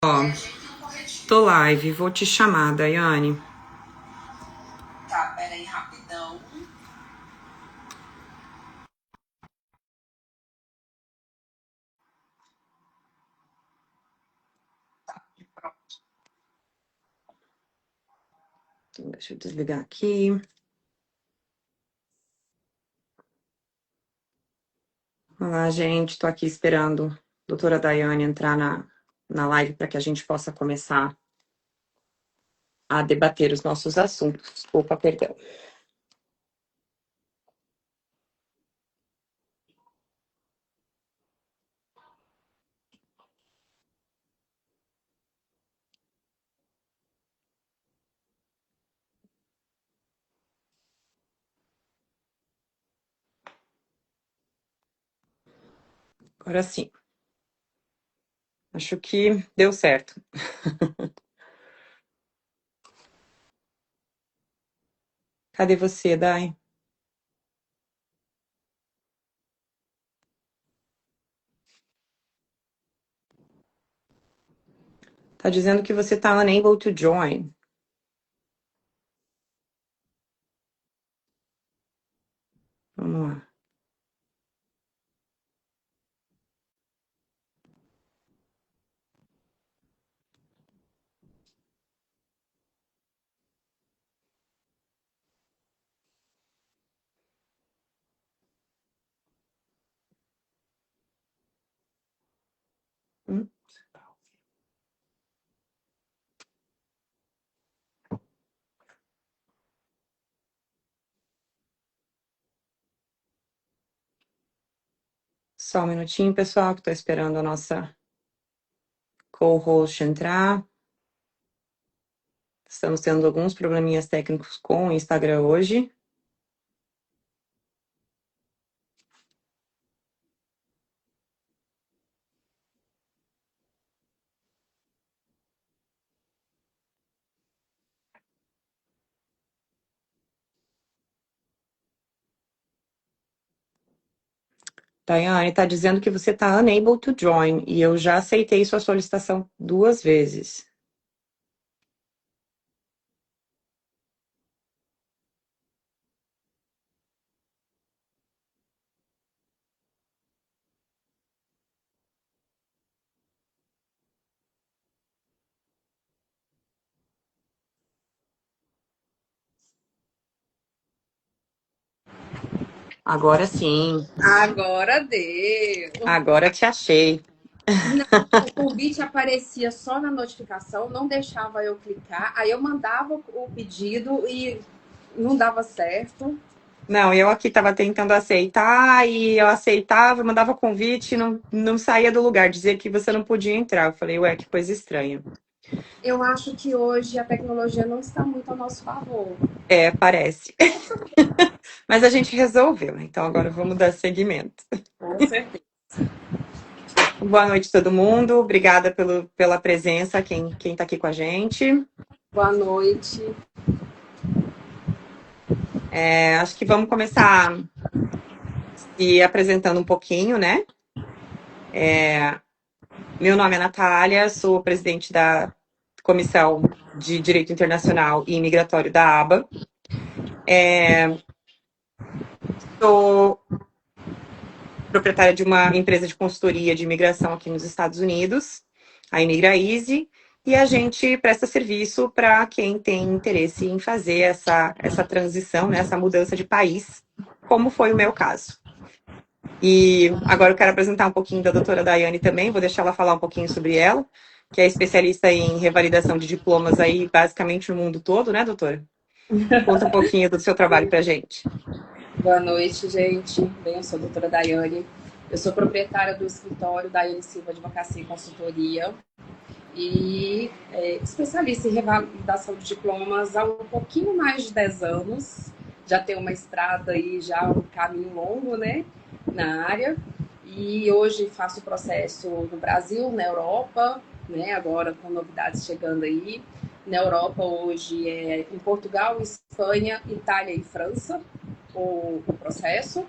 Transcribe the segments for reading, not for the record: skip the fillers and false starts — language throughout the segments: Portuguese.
Ó, tô live, vou te chamar, Daiane. Tá, peraí, rapidão. Tá, pronto. Então, deixa eu desligar aqui. Olá, gente, tô aqui esperando a doutora Daiane entrar na live para que a gente possa começar a debater os nossos assuntos. Desculpa, perdão. Agora sim. Acho que deu certo. Cadê você, Dai? Tá dizendo que você tá unable to join. Vamos lá. Hum? Só um minutinho, pessoal, que tô esperando a nossa co-host entrar. Estamos tendo alguns probleminhas técnicos com o Instagram hoje. Daiane, está dizendo que você está unable to join e eu já aceitei sua solicitação 2 vezes. Agora sim. Agora deu. Agora te achei. Não, o convite aparecia só na notificação, não deixava eu clicar. Aí eu mandava o pedido e não dava certo. Não, eu aqui estava tentando aceitar e eu aceitava, mandava convite e não saía do lugar, dizia que você não podia entrar. Eu falei, ué, que coisa estranha. Eu acho que hoje a tecnologia não está muito a nosso favor. É, parece. Mas a gente resolveu, então agora vamos dar seguimento. Com certeza. Boa noite, todo mundo. Obrigada pela presença, quem está aqui com a gente. Boa noite. Acho que vamos começar se apresentando um pouquinho, né? Meu nome é Natália, sou presidente da Comissão de Direito Internacional e Imigratório da ABA. Sou proprietária de uma empresa de consultoria de imigração aqui nos Estados Unidos, a ImigraEasy, e a gente presta serviço para quem tem interesse em fazer essa transição, né, essa mudança de país, como foi o meu caso. E agora eu quero apresentar um pouquinho da doutora Daiane também, vou deixar ela falar um pouquinho sobre ela, que é especialista em revalidação de diplomas aí, basicamente no mundo todo, né, doutora? Conta um pouquinho do seu trabalho pra gente. Boa noite, gente. Bem, eu sou a doutora Daiane. Eu sou proprietária do escritório Daiane Silva Advocacia e Consultoria e especialista em revalidação de diplomas há um pouquinho mais de 10 anos. Já tenho uma estrada aí, já um caminho longo, né, na área. E hoje faço o processo no Brasil, na Europa, né, agora com novidades chegando aí. Na Europa hoje é em Portugal, Espanha, Itália e França o processo.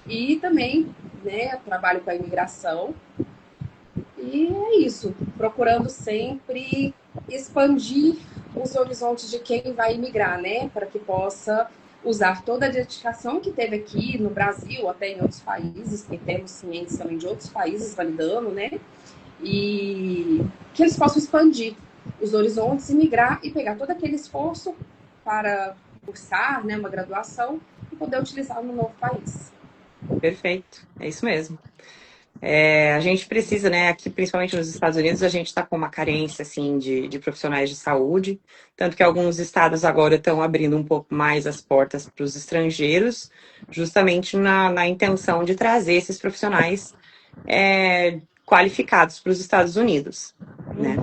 E também, né, trabalho com a imigração. E é isso, procurando sempre expandir os horizontes de quem vai imigrar, né? Para que possa usar toda a dedicação que teve aqui no Brasil, até em outros países, que temos clientes também de outros países validando, né? E que eles possam expandir os horizontes e migrar e pegar todo aquele esforço para cursar, né, uma graduação e poder utilizar no novo país. Perfeito, é isso mesmo. A gente precisa, né, aqui principalmente nos Estados Unidos, a gente está com uma carência, assim, de profissionais de saúde, tanto que alguns estados agora estão abrindo um pouco mais as portas para os estrangeiros, justamente na intenção de trazer esses profissionais qualificados para os Estados Unidos, né?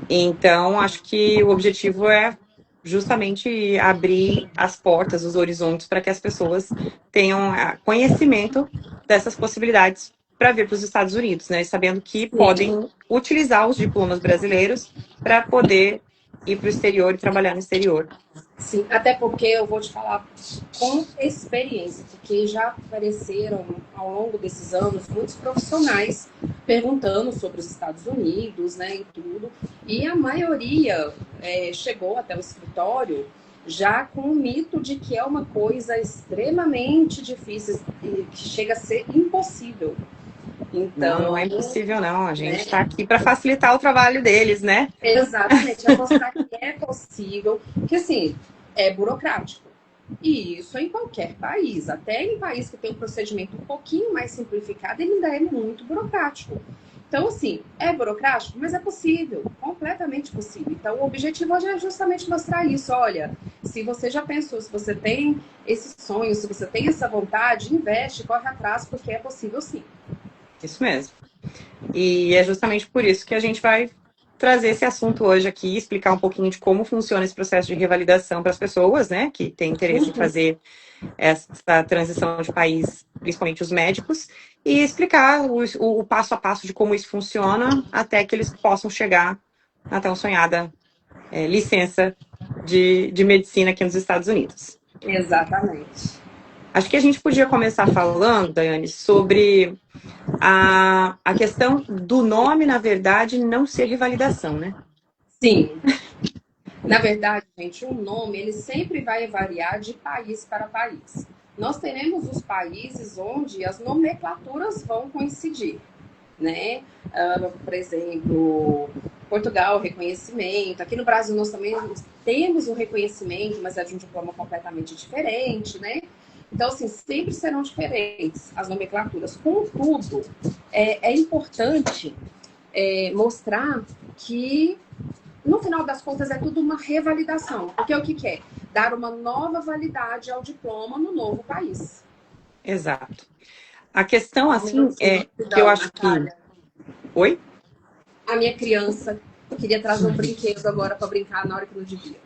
Então, acho que o objetivo é justamente abrir as portas, os horizontes, para que as pessoas tenham conhecimento dessas possibilidades para vir para os Estados Unidos, né? Sabendo que podem utilizar os diplomas brasileiros para poder ir para o exterior e trabalhar no exterior. Sim, até porque eu vou te falar com experiência, porque já apareceram ao longo desses anos muitos profissionais perguntando sobre os Estados Unidos, né, e tudo, e a maioria chegou até o escritório já com o mito de que é uma coisa extremamente difícil e que chega a ser impossível. Então, não é impossível, não. A gente está aqui para facilitar o trabalho deles, né? Exatamente, é mostrar que é possível, que assim, é burocrático. E isso em qualquer país, até em país que tem um procedimento um pouquinho mais simplificado, ele ainda é muito burocrático. Então, assim, é burocrático, mas é possível, completamente possível. Então, o objetivo hoje é justamente mostrar isso. Olha, se você já pensou, se você tem esse sonho, se você tem essa vontade, investe, corre atrás, porque é possível sim. Isso mesmo. E é justamente por isso que a gente vai trazer esse assunto hoje aqui, explicar um pouquinho de como funciona esse processo de revalidação para as pessoas, né, que têm interesse em fazer essa transição de país, principalmente os médicos, e explicar o passo a passo de como isso funciona até que eles possam chegar na tão sonhada licença de medicina aqui nos Estados Unidos. Exatamente. Acho que a gente podia começar falando, Daiane, sobre a questão do nome, na verdade, não ser revalidação, né? Sim. Na verdade, gente, o nome ele sempre vai variar de país para país. Nós teremos os países onde as nomenclaturas vão coincidir, né? Por exemplo, Portugal, reconhecimento. Aqui no Brasil nós também temos um reconhecimento, mas é de um diploma completamente diferente, né? Então, assim, sempre serão diferentes as nomenclaturas. Contudo, é importante mostrar que no final das contas, é tudo uma revalidação. Porque o que é? Dar uma nova validade ao diploma no novo país. Exato. A questão, assim, é que eu acho que... Oi? A minha criança queria trazer um brinquedo agora para brincar na hora que não devia.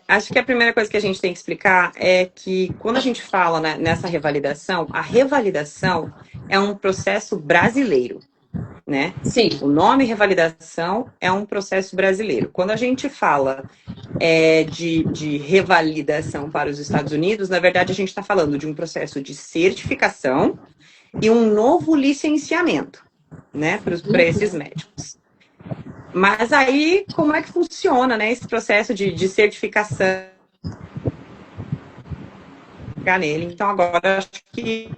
Acho que a primeira coisa que a gente tem que explicar é que quando a gente fala, né, nessa revalidação, a revalidação é um processo brasileiro, né? Sim. O nome revalidação é um processo brasileiro. Quando a gente fala de revalidação para os Estados Unidos, na verdade a gente está falando de um processo de certificação e um novo licenciamento, né, para esses médicos. Mas aí, como é que funciona, né, esse processo de certificação nele? Então, agora, acho que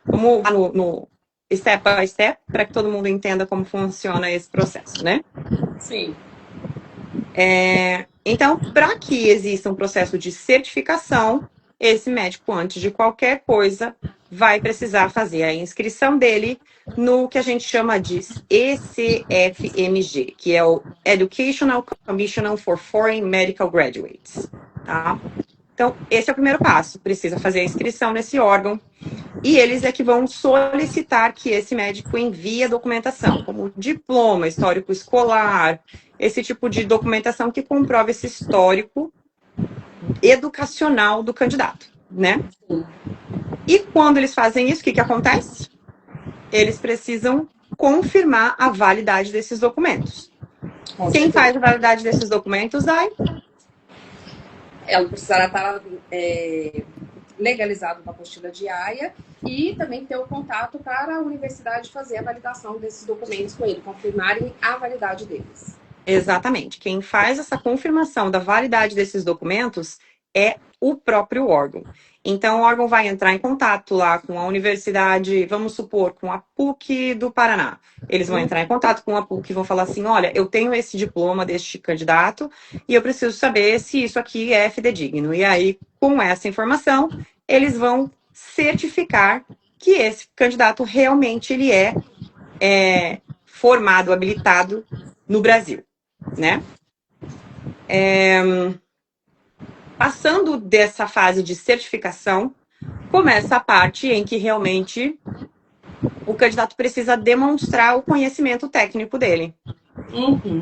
vamos no step by step, para que todo mundo entenda como funciona esse processo, né? Sim. Então, para que exista um processo de certificação, esse médico, antes de qualquer coisa, vai precisar fazer a inscrição dele no que a gente chama de ECFMG, que é o Educational Commission for Foreign Medical Graduates, tá? Então, esse é o primeiro passo, precisa fazer a inscrição nesse órgão, e eles é que vão solicitar que esse médico envie a documentação, como diploma, histórico escolar, esse tipo de documentação que comprova esse histórico educacional do candidato, né? E quando eles fazem isso, o que acontece? Eles precisam confirmar a validade desses documentos. Quem faz a validade desses documentos, ela precisará estar legalizado da apostila de AIA e também ter o contato para a universidade fazer a validação desses documentos com ele, confirmarem a validade deles. Exatamente. Quem faz essa confirmação da validade desses documentos é o próprio órgão. Então, o órgão vai entrar em contato lá com a universidade, vamos supor, com a PUC do Paraná. Eles vão entrar em contato com a PUC e vão falar assim: olha, eu tenho esse diploma deste candidato e eu preciso saber se isso aqui é fidedigno. E aí, com essa informação, eles vão certificar que esse candidato realmente ele é formado, habilitado no Brasil, né? Passando dessa fase de certificação, começa a parte em que realmente o candidato precisa demonstrar o conhecimento técnico dele.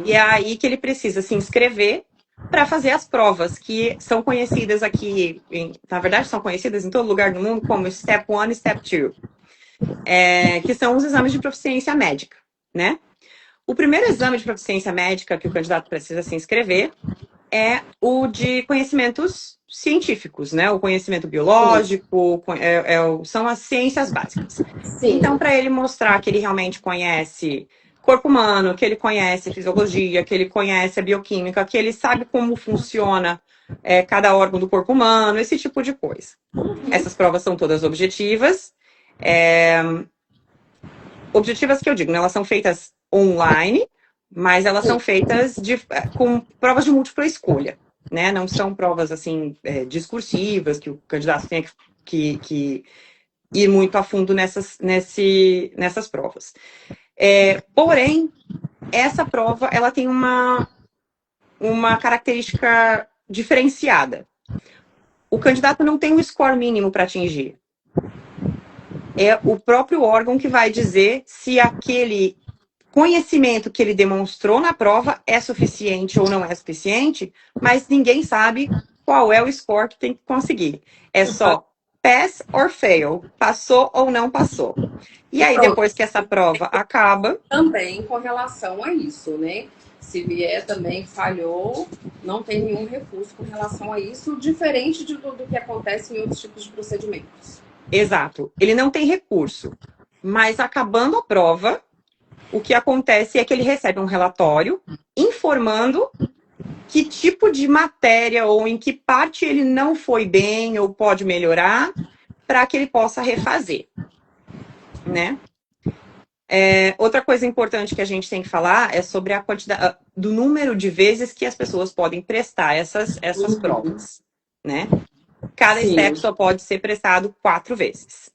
E é aí que ele precisa se inscrever para fazer as provas, que são conhecidas aqui, na verdade são conhecidas em todo lugar do mundo como Step 1 e Step 2, que são os exames de proficiência médica, né? O primeiro exame de proficiência médica que o candidato precisa se inscrever é o de conhecimentos científicos, né? O conhecimento biológico, são as ciências básicas. Sim. Então, para ele mostrar que ele realmente conhece corpo humano, que ele conhece fisiologia, que ele conhece a bioquímica, que ele sabe como funciona cada órgão do corpo humano, esse tipo de coisa. Essas provas são todas objetivas. Objetivas que eu digo, né? Elas são feitas online, mas elas são feitas com provas de múltipla escolha, né? Não são provas, assim, discursivas, que o candidato tenha que ir muito a fundo nessas provas. Porém, essa prova, ela tem uma característica diferenciada. O candidato não tem um score mínimo para atingir. É o próprio órgão que vai dizer se aquele conhecimento que ele demonstrou na prova é suficiente ou não é suficiente, mas ninguém sabe qual é o score que tem que conseguir. É só pass or fail, passou ou não passou. E aí, depois que essa prova acaba... Também com relação a isso, né? Se vier também falhou, não tem nenhum recurso com relação a isso, diferente do que acontece em outros tipos de procedimentos. Exato. Ele não tem recurso, mas acabando a prova, o que acontece é que ele recebe um relatório informando que tipo de matéria ou em que parte ele não foi bem ou pode melhorar para que ele possa refazer, né? Outra coisa importante que a gente tem que falar é sobre a quantidade, do número de vezes que as pessoas podem prestar essas provas, né? Cada step só pode ser prestado 4 vezes.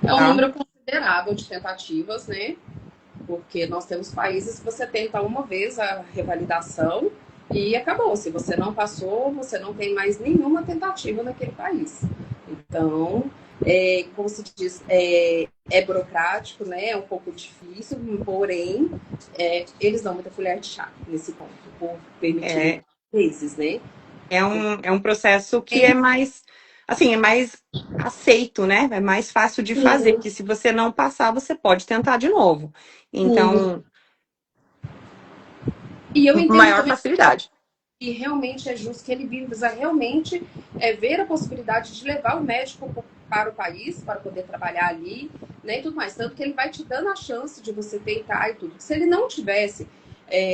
É um número considerável de tentativas, né? Porque nós temos países que você tenta uma vez a revalidação e acabou. Se você não passou, você não tem mais nenhuma tentativa naquele país. Então, como se diz, é burocrático, né? É um pouco difícil, porém, eles dão muita colher de chá nesse ponto, por permitir vezes, né? É um processo que é mais, assim, é mais aceito, né? É mais fácil de fazer, que se você não passar, você pode tentar de novo. Então, e eu entendo maior facilidade. E realmente é justo que ele visa realmente ver a possibilidade de levar o médico para o país, para poder trabalhar ali, né, e tudo mais. Tanto que ele vai te dando a chance de você tentar e tudo. Se ele não tivesse,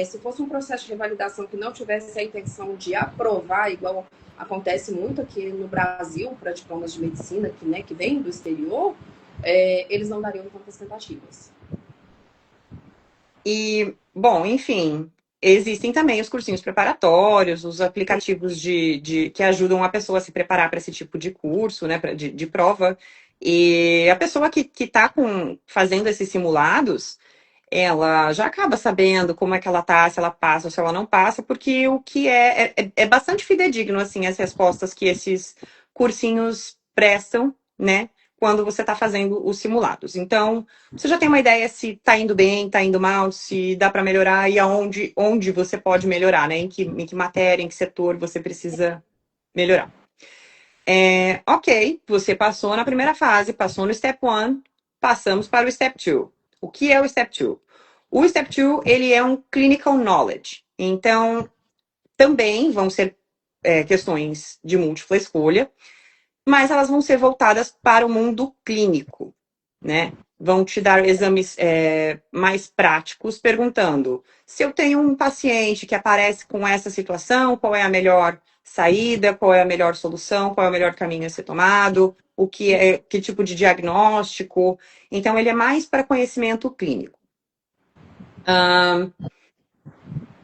se fosse um processo de revalidação que não tivesse a intenção de aprovar, igual acontece muito aqui no Brasil, para diplomas de medicina, que vem do exterior, eles não dariam tantas tentativas. E, bom, enfim, existem também os cursinhos preparatórios, os aplicativos que ajudam a pessoa a se preparar para esse tipo de curso, né, de prova. E a pessoa que está fazendo esses simulados, ela já acaba sabendo como é que ela tá, se ela passa ou se ela não passa, porque o que é bastante fidedigno, assim, as respostas que esses cursinhos prestam, né, quando você está fazendo os simulados. Então, você já tem uma ideia se está indo bem, está indo mal, se dá para melhorar e onde você pode melhorar, né? Em que matéria, em que setor você precisa melhorar. Ok, você passou na primeira fase, passou no Step 1, passamos para o Step 2. O que é o Step 2? O Step 2, ele é um Clinical Knowledge. Então, também vão ser questões de múltipla escolha. mas elas vão ser voltadas para o mundo clínico, né? Vão te dar exames mais práticos, perguntando se eu tenho um paciente que aparece com essa situação, qual é a melhor saída, qual é a melhor solução, qual é o melhor caminho a ser tomado, que tipo de diagnóstico. Então, ele é mais para conhecimento clínico.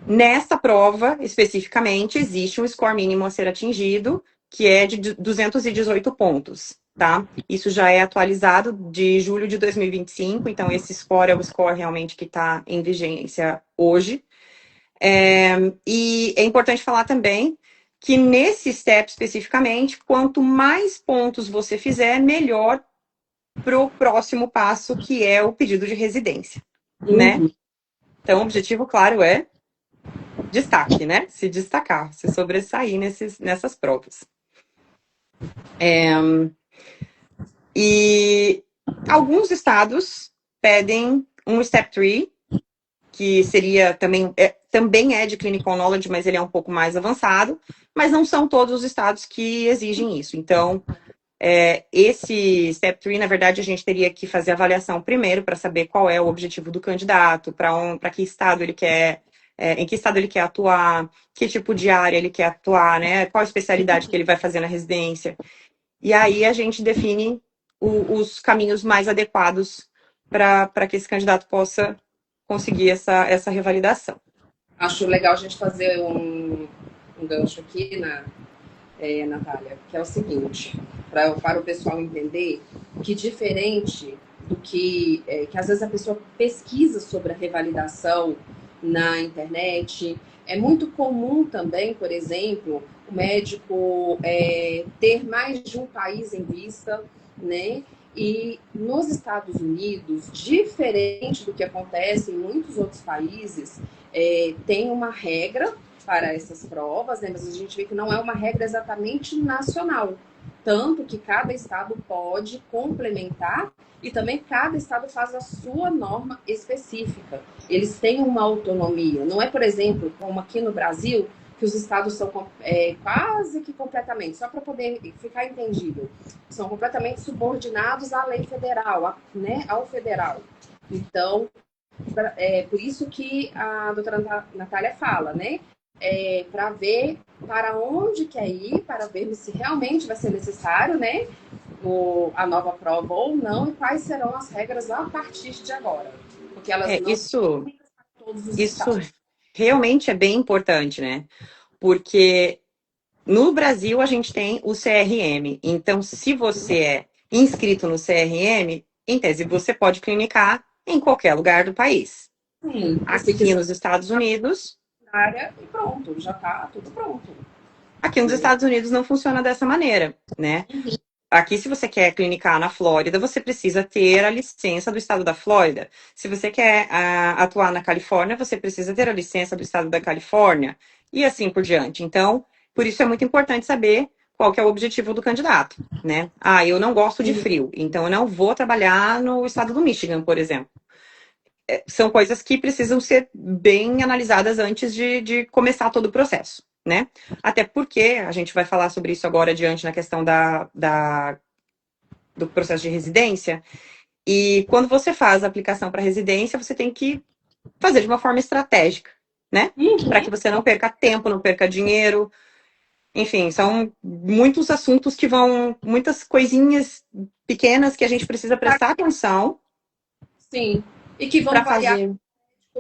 Nessa prova, especificamente, existe um score mínimo a ser atingido, que é de 218 pontos, tá? Isso já é atualizado de julho de 2025, então esse score é o score realmente que está em vigência hoje. E é importante falar também que nesse step especificamente, quanto mais pontos você fizer, melhor para o próximo passo, que é o pedido de residência, né? Então, o objetivo, claro, é destaque, né? Se destacar, se sobressair nessas provas. E alguns estados pedem um Step 3, que seria também é de Clinical Knowledge, mas ele é um pouco mais avançado, mas não são todos os estados que exigem isso. Então, esse Step 3, na verdade, a gente teria que fazer a avaliação primeiro para saber qual é o objetivo do candidato, para que estado ele quer, em que estado ele quer atuar, que tipo de área ele quer atuar, né? Qual a especialidade que ele vai fazer na residência. E aí a gente define os caminhos mais adequados para que esse candidato possa conseguir essa revalidação. Acho legal a gente fazer um gancho aqui, Natália, que é o seguinte, para o pessoal entender que diferente do que às vezes a pessoa pesquisa sobre a revalidação na internet, é muito comum também, por exemplo, o médico ter mais de um país em vista, né? E nos Estados Unidos, diferente do que acontece em muitos outros países, tem uma regra para essas provas, né? Mas a gente vê que não é uma regra exatamente nacional. Tanto que cada estado pode complementar e também cada estado faz a sua norma específica. Eles têm uma autonomia. Não é, por exemplo, como aqui no Brasil, que os estados são quase que completamente, só para poder ficar entendido, são completamente subordinados à lei federal, né, ao federal. Então, por isso que a doutora Natália fala, né? Para ver para onde quer ir, para ver se realmente vai ser necessário, né, a nova prova ou não, e quais serão as regras a partir de agora. Porque elas não Isso, todos os isso estados. realmente é bem importante, né? Porque no Brasil a gente tem o CRM. Então, se você é inscrito no CRM, em tese você pode clinicar em qualquer lugar do país. Sim, e se Aqui quiser nos Estados Unidos, área e pronto, já está tudo pronto. aqui nos Estados Unidos não funciona dessa maneira, né? Aqui, se você quer clinicar na Flórida, você precisa ter a licença do estado da Flórida. Se você quer atuar na Califórnia, você precisa ter a licença do estado da Califórnia. E assim por diante. Então, por isso é muito importante saber qual que é o objetivo do candidato, né? Ah, eu não gosto de frio, então eu não vou trabalhar no estado do Michigan, por exemplo. São coisas que precisam ser bem analisadas antes de começar todo o processo, né? Até porque a gente vai falar sobre isso agora adiante na questão do processo de residência. E quando você faz a aplicação para residência, você tem que fazer de uma forma estratégica, né? Para que você não perca tempo, não perca dinheiro. Enfim, são muitos assuntos que vão, muitas coisinhas pequenas que a gente precisa prestar atenção. Sim, e que vão para variar fazer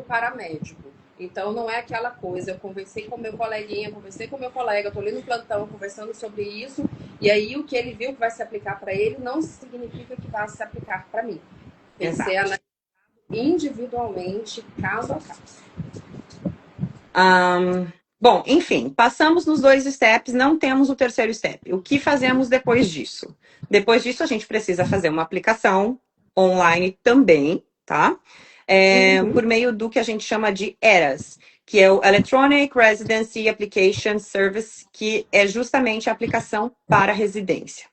para médico. Então, não é aquela coisa, eu conversei com meu coleguinha, conversei com meu colega, estou ali no plantão conversando sobre isso, e aí o que ele viu que vai se aplicar para ele não significa que vai se aplicar para mim. Tem que ser analisado individualmente, caso a caso. Bom, enfim, passamos nos 2 steps, não temos o terceiro step. O que fazemos depois disso? Depois disso, a gente precisa fazer uma aplicação online também, tá? Por meio do que a gente chama de ERAS, que é o Electronic Residency Application Service, que é justamente a aplicação para residência.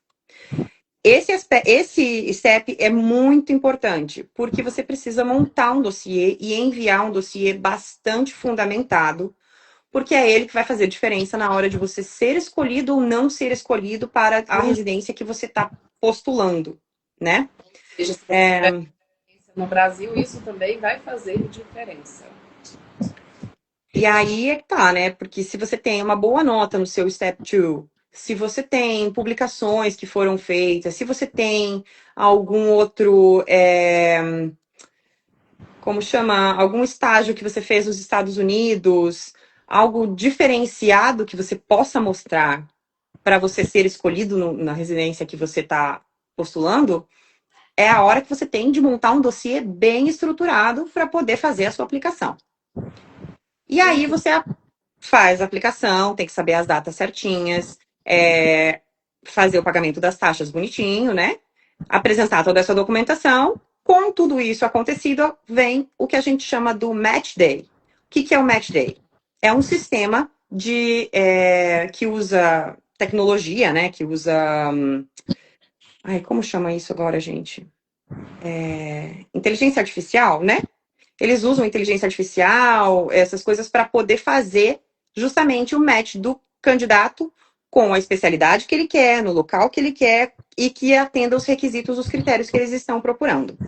Esse step é muito importante, porque você precisa montar um dossiê e enviar um dossiê bastante fundamentado, porque é ele que vai fazer diferença na hora de você ser escolhido ou não ser escolhido para a residência que você está postulando, né? Ou seja, se você tiver experiência no Brasil, isso também vai fazer diferença. E aí é que tá, né? Porque se você tem uma boa nota no seu Step 2, se você tem publicações que foram feitas, se você tem algum outro, como chama? Algum estágio que você fez nos Estados Unidos, algo diferenciado que você possa mostrar para você ser escolhido na residência que você está postulando, é a hora que você tem de montar um dossiê bem estruturado para poder fazer a sua aplicação. E aí você faz a aplicação, tem que saber as datas certinhas, fazer o pagamento das taxas bonitinho, né? Apresentar toda essa documentação. Com tudo isso acontecido, vem o que a gente chama do Match Day. O que é o Match Day? É um sistema que usa tecnologia, né? Que usa. Como chama isso agora, gente? Inteligência artificial, né? Eles usam inteligência artificial, essas coisas, para poder fazer justamente o match do candidato com a especialidade que ele quer, no local que ele quer e que atenda os requisitos, os critérios que eles estão procurando.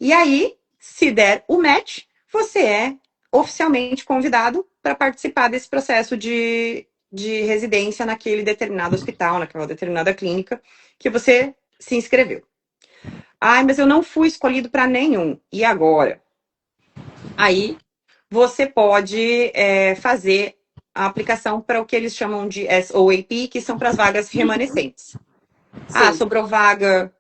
E aí, se der o match, você é oficialmente convidado para participar desse processo de residência naquele determinado hospital, naquela determinada clínica que você se inscreveu. Mas eu não fui escolhido para nenhum. E agora? Aí você pode fazer a aplicação para o que eles chamam de SOAP, que são para as vagas remanescentes. Sim. Sobrou vaga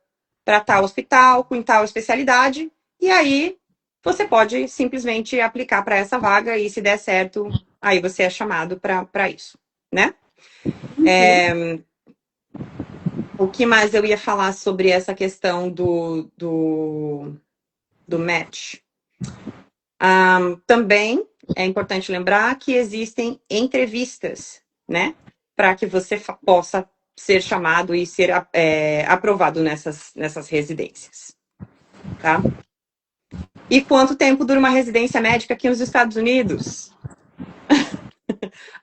para tal hospital, com tal especialidade, e aí você pode simplesmente aplicar para essa vaga e se der certo, aí você é chamado para isso, né? O que mais eu ia falar sobre essa questão do match? Também é importante lembrar que existem entrevistas, né? Para que você possa ser chamado e ser aprovado nessas residências. Tá? E quanto tempo dura uma residência médica aqui nos Estados Unidos?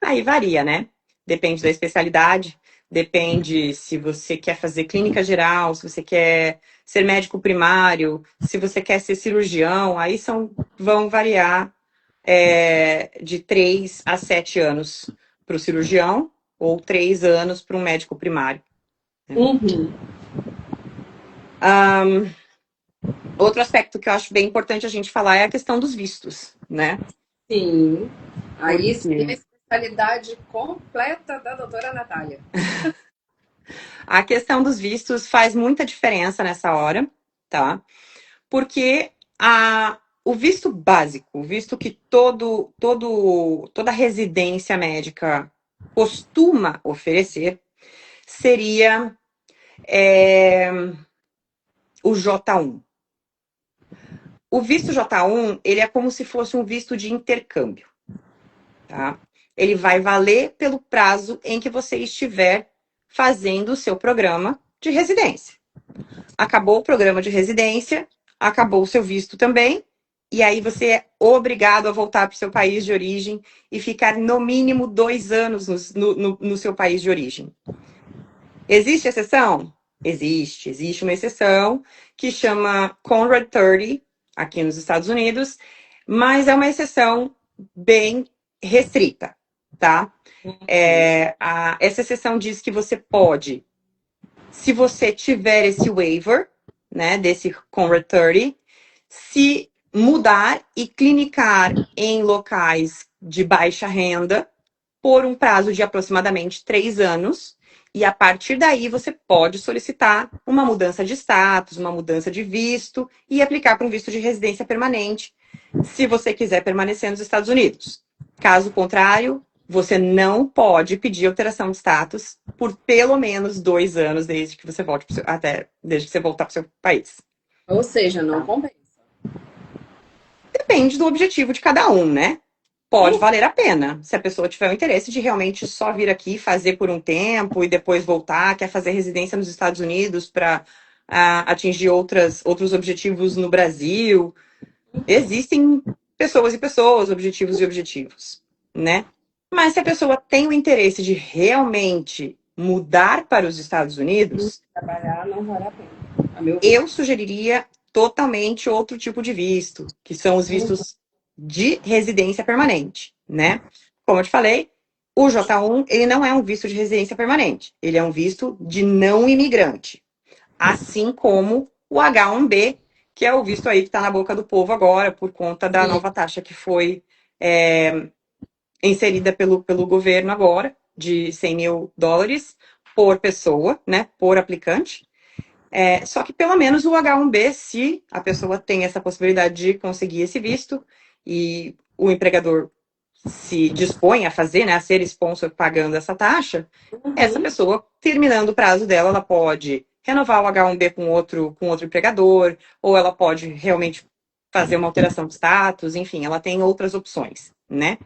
Aí varia, né? Depende da especialidade, depende se você quer fazer clínica geral, se você quer ser médico primário, se você quer ser cirurgião, aí vão variar de 3 a 7 anos para o cirurgião ou 3 anos para um médico primário. Uhum. Outro aspecto que eu acho bem importante a gente falar é a questão dos vistos, né? Sim. Aí sim é a especialidade completa da doutora Natália. A questão dos vistos faz muita diferença nessa hora, tá? Porque o visto básico, o visto que toda residência médica costuma oferecer, seria o J1. O visto J1, ele é como se fosse um visto de intercâmbio, tá? Ele vai valer pelo prazo em que você estiver fazendo o seu programa de residência. Acabou o programa de residência, acabou o seu visto também, e aí você é obrigado a voltar para o seu país de origem e ficar no mínimo 2 anos no seu país de origem. Existe exceção? Existe uma exceção que chama Conrad 30, aqui nos Estados Unidos, mas é uma exceção bem restrita, tá? Essa exceção diz que você pode, se você tiver esse waiver, né, desse Conrad 30, se mudar e clinicar em locais de baixa renda por um prazo de aproximadamente 3 anos, e a partir daí você pode solicitar uma mudança de status, uma mudança de visto e aplicar para um visto de residência permanente, se você quiser permanecer nos Estados Unidos. Caso contrário, você não pode pedir alteração de status por pelo menos 2 anos desde que você voltar para o seu país. Ou seja, não compensa. Depende do objetivo de cada um, né? Pode valer a pena. Se a pessoa tiver o interesse de realmente só vir aqui fazer por um tempo e depois voltar, quer fazer residência nos Estados Unidos para atingir outros objetivos no Brasil. Existem pessoas e pessoas, objetivos e objetivos, né? Mas se a pessoa tem o interesse de realmente mudar para os Estados Unidos, Trabalhar não vale a pena, a meu ver. eu sugeriria totalmente outro tipo de visto, que são os vistos de residência permanente, né? Como eu te falei, o J1, ele não é um visto de residência permanente, ele é um visto de não imigrante, assim como o H1B, que é o visto aí que está na boca do povo agora, por conta da Sim, nova taxa que foi inserida pelo governo agora, de US$ 100.000 por pessoa, né, por aplicante. Só que pelo menos o H1B, se a pessoa tem essa possibilidade de conseguir esse visto e o empregador se dispõe a fazer, né, a ser sponsor pagando essa taxa, essa uhum, pessoa, terminando o prazo dela, ela pode renovar o H1B com outro empregador, ou ela pode realmente fazer uma alteração de status, enfim, ela tem outras opções, né?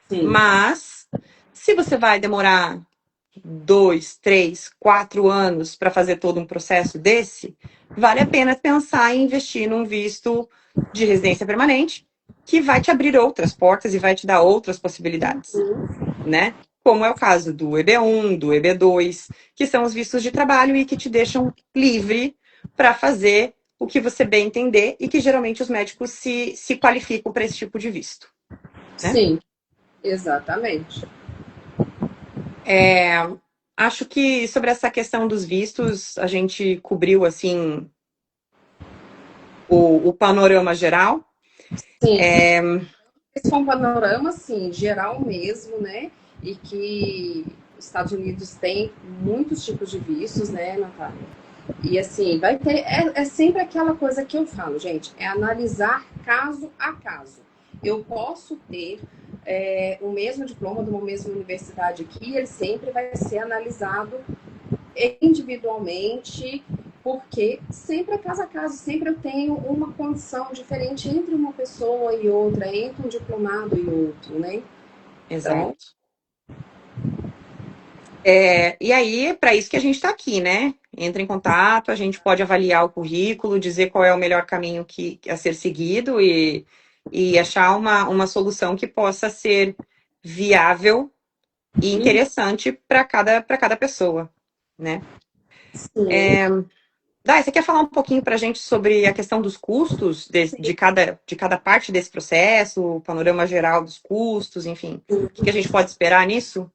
sim, Mas se você vai demorar 2, 3, 4 anos para fazer todo um processo desse, vale a pena pensar em investir num visto de residência permanente que vai te abrir outras portas e vai te dar outras possibilidades, uhum, né? Como é o caso do EB1, do EB2, que são os vistos de trabalho e que te deixam livre para fazer o que você bem entender e que geralmente os médicos se qualificam para esse tipo de visto, né? sim, exatamente. É, acho que sobre essa questão dos vistos, a gente cobriu assim o panorama geral. Sim, esse foi um panorama, assim, geral mesmo, né? E que os Estados Unidos têm muitos tipos de vistos, né, Natália? E assim, vai ter. É sempre aquela coisa que eu falo, gente, é analisar caso a caso. Eu posso ter o mesmo diploma de uma mesma universidade aqui, ele sempre vai ser analisado individualmente, porque sempre é caso a caso, sempre eu tenho uma condição diferente entre uma pessoa e outra, entre um diplomado e outro, né? Então, Exato. E aí, é para isso que a gente está aqui, né? Entra em contato, a gente pode avaliar o currículo, dizer qual é o melhor caminho a ser seguido e achar uma solução que possa ser viável e interessante para cada pessoa, né? sim, Dai, você quer falar um pouquinho para a gente sobre a questão dos custos de cada parte desse processo, o panorama geral dos custos, enfim, o que a gente pode esperar nisso?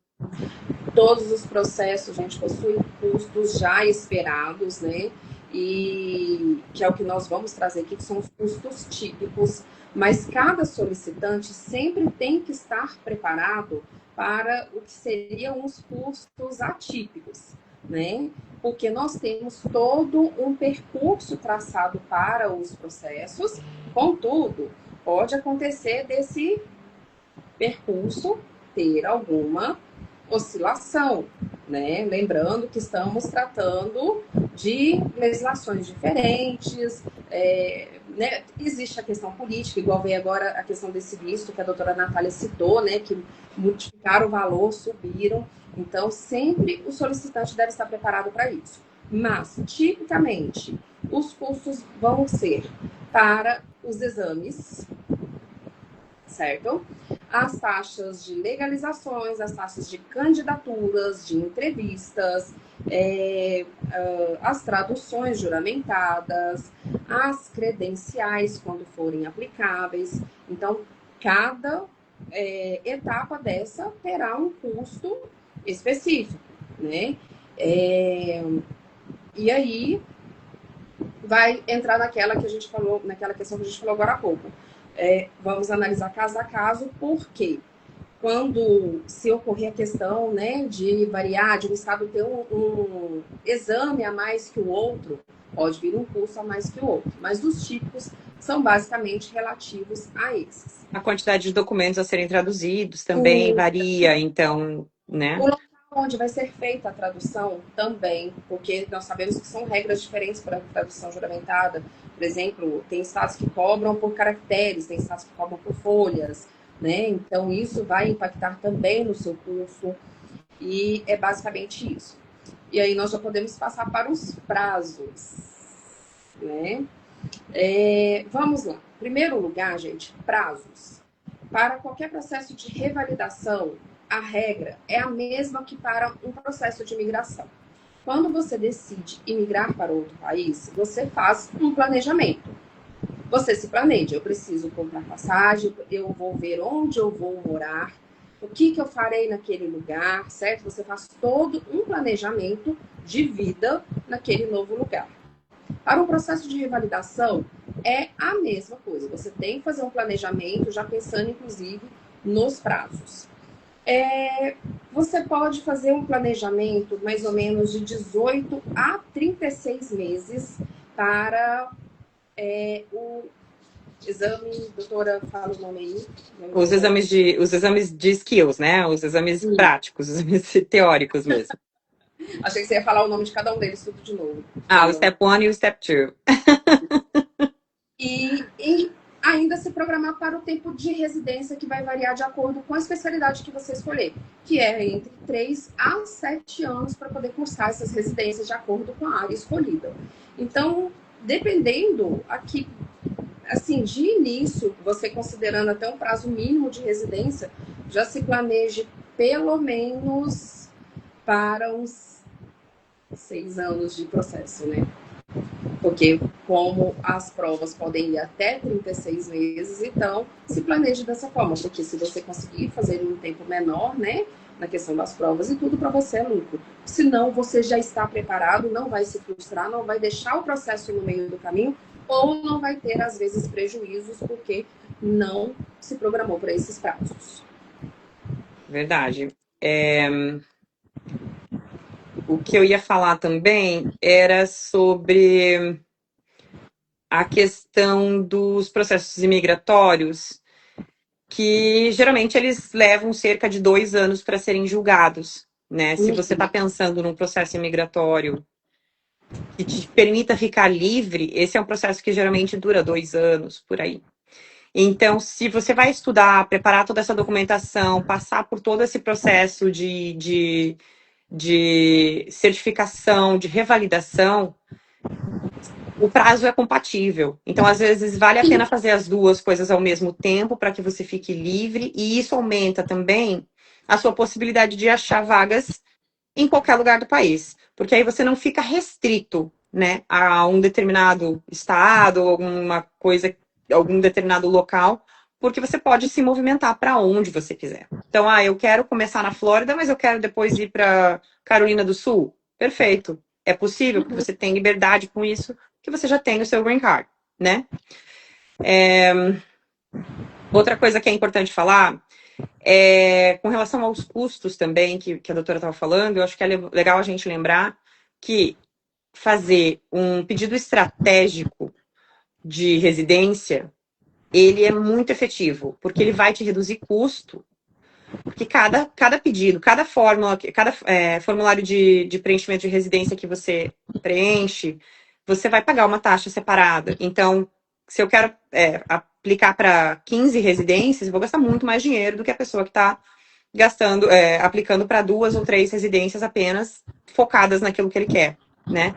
todos os processos, gente, possuem custos já esperados, né? E que é o que nós vamos trazer aqui, que são os custos típicos, mas cada solicitante sempre tem que estar preparado para o que seriam os custos atípicos, né? Porque nós temos todo um percurso traçado para os processos, contudo, pode acontecer desse percurso ter alguma oscilação, né? Lembrando que estamos tratando de legislações diferentes, né? Existe a questão política, igual veio agora a questão desse visto que a doutora Natália citou, né? Que multiplicaram o valor, subiram. Então, sempre o solicitante deve estar preparado para isso. Mas, tipicamente, os custos vão ser para os exames, certo? As taxas de legalizações, as taxas de candidaturas, de entrevistas, as traduções juramentadas, as credenciais, quando forem aplicáveis. Então, cada etapa dessa terá um custo específico, né? E aí vai entrar naquela que a gente falou, naquela questão que a gente falou agora há pouco. Vamos analisar caso a caso, porque quando se ocorrer a questão, né, de variar, de um estado ter um exame a mais que o outro, pode vir um custo a mais que o outro. Mas os típicos são basicamente relativos a esses. A quantidade de documentos a serem traduzidos também varia, então, O né? local onde vai ser feita a tradução também, porque nós sabemos que são regras diferentes para a tradução juramentada. Por exemplo, tem estados que cobram por caracteres, tem estados que cobram por folhas, né? Então, isso vai impactar também no seu curso, e é basicamente isso. E aí nós já podemos passar para os prazos, né? Vamos lá. Em primeiro lugar, gente, prazos. Para qualquer processo de revalidação, a regra é a mesma que para um processo de imigração. Quando você decide imigrar para outro país, você faz um planejamento. Você se planeja, eu preciso comprar passagem, eu vou ver onde eu vou morar, o que eu farei naquele lugar, certo? Você faz todo um planejamento de vida naquele novo lugar. Para o processo de revalidação, é a mesma coisa. Você tem que fazer um planejamento, já pensando, inclusive, nos prazos. Você pode fazer um planejamento mais ou menos de 18 a 36 meses para o exame, doutora, fala o nome aí. Os exames de skills, né? Os exames práticos, os exames teóricos mesmo. Achei que você ia falar o nome de cada um deles tudo de novo. O Step 1 e o Step 2. E ainda se programar para o tempo de residência, que vai variar de acordo com a especialidade que você escolher, que é entre 3 a 7 anos para poder cursar essas residências de acordo com a área escolhida. Então, dependendo aqui, assim, de início, você considerando até um prazo mínimo de residência, já se planeje pelo menos para uns 6 anos de processo, né? Porque como as provas podem ir até 36 meses, então se planeje dessa forma, porque se você conseguir fazer em um tempo menor, né, na questão das provas e tudo, para você é lucro. Senão você já está preparado, não vai se frustrar, não vai deixar o processo no meio do caminho, ou não vai ter, às vezes, prejuízos, porque não se programou para esses prazos. Verdade. O que eu ia falar também era sobre a questão dos processos imigratórios, que geralmente eles levam cerca de 2 anos para serem julgados, né? Se você está pensando num processo imigratório que te permita ficar livre, esse é um processo que geralmente dura 2 anos, por aí. Então, se você vai estudar, preparar toda essa documentação, passar por todo esse processo de certificação, de revalidação, o prazo é compatível. Então, às vezes, vale a pena fazer as duas coisas ao mesmo tempo para que você fique livre, e isso aumenta também a sua possibilidade de achar vagas em qualquer lugar do país. Porque aí você não fica restrito, né, a um determinado estado, alguma coisa, algum determinado local, porque você pode se movimentar para onde você quiser. Então, eu quero começar na Flórida, mas eu quero depois ir para Carolina do Sul. Perfeito. É possível, porque você tem liberdade com isso, que você já tem o seu green card, né? Outra coisa que é importante falar é com relação aos custos também, que a doutora estava falando, eu acho que é legal a gente lembrar que fazer um pedido estratégico de residência, ele é muito efetivo, porque ele vai te reduzir custo, porque cada pedido, cada fórmula, cada formulário de preenchimento de residência que você preenche, você vai pagar uma taxa separada. Então, se eu quero aplicar para 15 residências, eu vou gastar muito mais dinheiro do que a pessoa que está gastando, aplicando para 2 ou 3 residências apenas focadas naquilo que ele quer, né?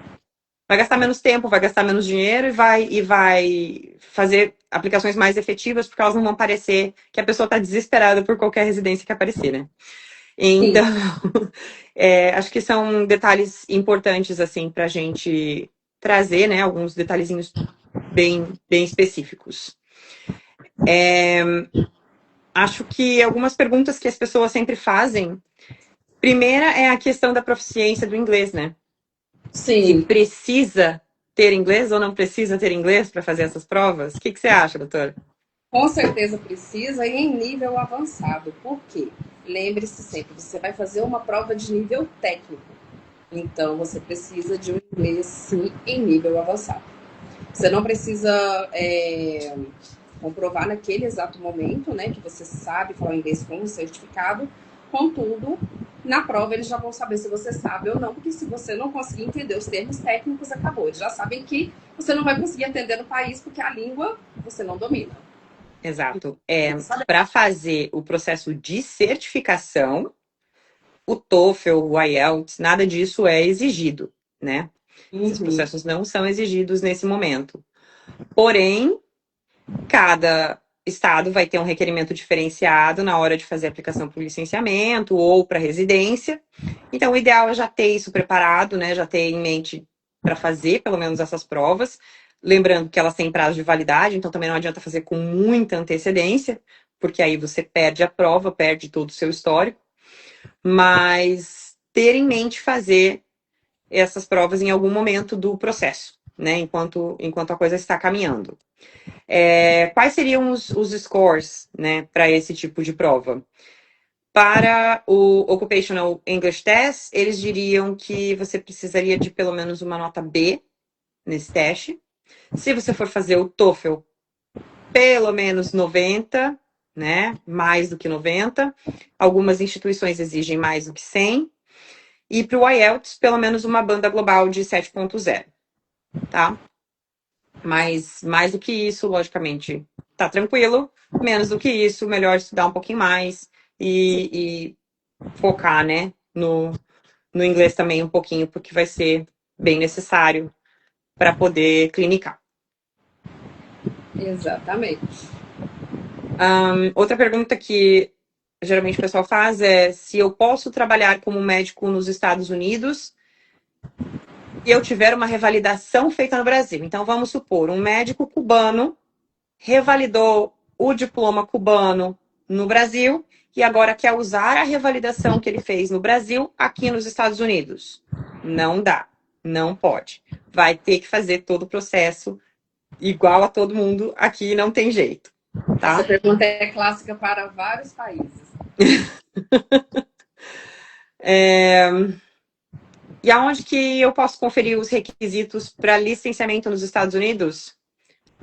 Vai gastar menos tempo, vai gastar menos dinheiro e vai fazer aplicações mais efetivas, porque elas não vão parecer que a pessoa está desesperada por qualquer residência que aparecer, né? Então, acho que são detalhes importantes, assim, para a gente trazer, né? Alguns detalhezinhos bem específicos. Acho que algumas perguntas que as pessoas sempre fazem, primeira é a questão da proficiência do inglês, né? Sim. Se precisa ter inglês ou não precisa ter inglês para fazer essas provas? O que você acha, doutora? Com certeza precisa, e em nível avançado. Por quê? Lembre-se sempre, você vai fazer uma prova de nível técnico. Então, você precisa de um inglês, sim, em nível avançado. Você não precisa comprovar naquele exato momento, né, que você sabe falar inglês com um certificado. Contudo, na prova eles já vão saber se você sabe ou não, porque se você não conseguir entender os termos técnicos, acabou. Eles já sabem que você não vai conseguir atender no país, porque a língua você não domina. Exato. Para fazer o processo de certificação, o TOEFL, o IELTS, nada disso é exigido, né? Esses processos não são exigidos nesse momento. Porém, cada estado vai ter um requerimento diferenciado na hora de fazer a aplicação para o licenciamento ou para residência. Então, o ideal é já ter isso preparado, né? Já ter em mente para fazer, pelo menos, essas provas. Lembrando que elas têm prazo de validade, então também não adianta fazer com muita antecedência, porque aí você perde a prova, perde todo o seu histórico. Mas ter em mente fazer essas provas em algum momento do processo, né? Enquanto a coisa está caminhando. Quais seriam os scores, né, para esse tipo de prova? Para o Occupational English Test, eles diriam que você precisaria de pelo menos uma nota B nesse teste. Se você for fazer o TOEFL, pelo menos 90, né? Mais do que 90. Algumas instituições exigem mais do que 100. E para o IELTS, pelo menos uma banda global de 7.0, tá? Mas mais do que isso, logicamente, tá tranquilo. Menos do que isso, melhor estudar um pouquinho mais e focar, né, no inglês também um pouquinho, porque vai ser bem necessário para poder clinicar. Exatamente. Outra pergunta que geralmente o pessoal faz é se eu posso trabalhar como médico nos Estados Unidos e eu tiver uma revalidação feita no Brasil. Então, vamos supor, um médico cubano revalidou o diploma cubano no Brasil e agora quer usar a revalidação que ele fez no Brasil aqui nos Estados Unidos. Não dá, não pode. Vai ter que fazer todo o processo igual a todo mundo aqui, não tem jeito. Tá? Essa pergunta é clássica para vários países. E aonde que eu posso conferir os requisitos para licenciamento nos Estados Unidos?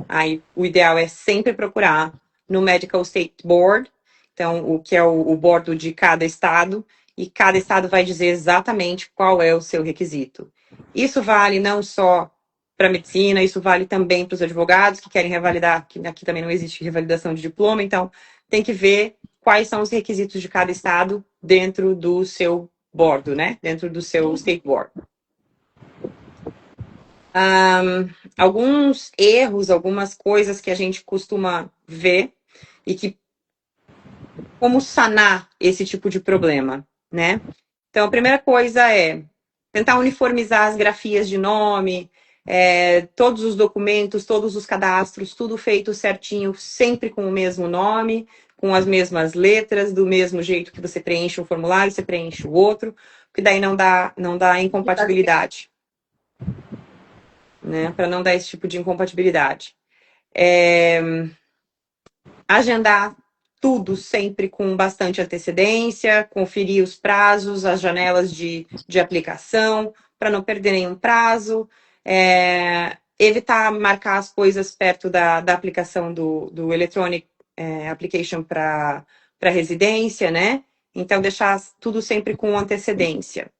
Aí o ideal é sempre procurar no Medical State Board, então o que é o bordo de cada estado, e cada estado vai dizer exatamente qual é o seu requisito. Isso vale não só para medicina, isso vale também para os advogados que querem revalidar, que aqui também não existe revalidação de diploma, então tem que ver quais são os requisitos de cada estado dentro do seu bordo, né? Dentro do seu State Board. Alguns erros, algumas coisas que a gente costuma ver e que como sanar esse tipo de problema, né? Então, a primeira coisa é tentar uniformizar as grafias de nome, todos os documentos, todos os cadastros, tudo feito certinho, sempre com o mesmo nome, com as mesmas letras, do mesmo jeito que você preenche um formulário, você preenche o outro, porque daí não dá incompatibilidade. Né, para não dar esse tipo de incompatibilidade. Agendar tudo sempre com bastante antecedência, conferir os prazos, as janelas de aplicação, para não perder nenhum prazo, evitar marcar as coisas perto da aplicação do Electronic Application para residência, né? Então, deixar tudo sempre com antecedência.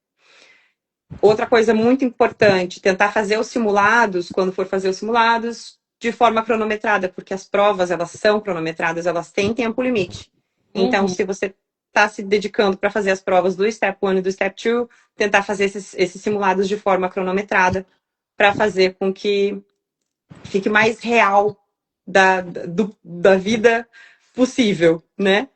Outra coisa muito importante, tentar fazer os simulados, quando for fazer os simulados, de forma cronometrada, porque as provas, elas são cronometradas, elas têm tempo limite. Então, se você está se dedicando para fazer as provas do Step 1 e do Step 2, tentar fazer esses simulados de forma cronometrada, para fazer com que fique mais real da vida possível, né?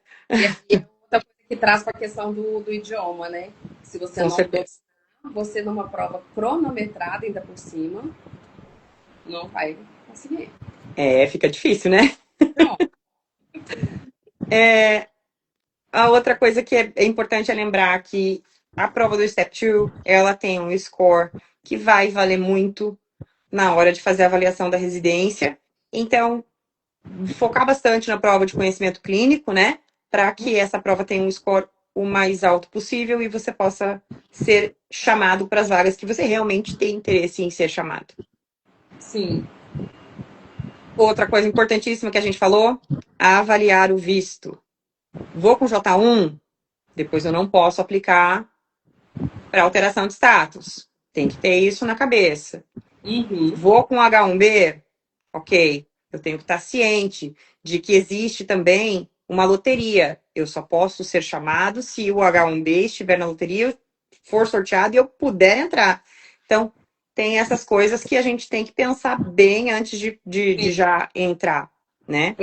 E outra coisa que traz para a questão do idioma, né? Se você Com não certeza. você numa prova cronometrada ainda por cima, não vai conseguir. Fica difícil, né? Não. A outra coisa que é importante lembrar que a prova do Step 2, ela tem um score que vai valer muito na hora de fazer a avaliação da residência. Então, focar bastante na prova de conhecimento clínico, né? Para que essa prova tenha um score o mais alto possível e você possa ser chamado para as vagas que você realmente tem interesse em ser chamado. Sim. Outra coisa importantíssima que a gente falou, avaliar o visto. Vou com J1, depois eu não posso aplicar para alteração de status. Tem que ter isso na cabeça. Vou com H1B, ok. Eu tenho que estar ciente de que existe também uma loteria. Eu só posso ser chamado se o H1B estiver na loteria, for sorteado e eu puder entrar. Então, tem essas coisas que a gente tem que pensar bem antes de já entrar, né?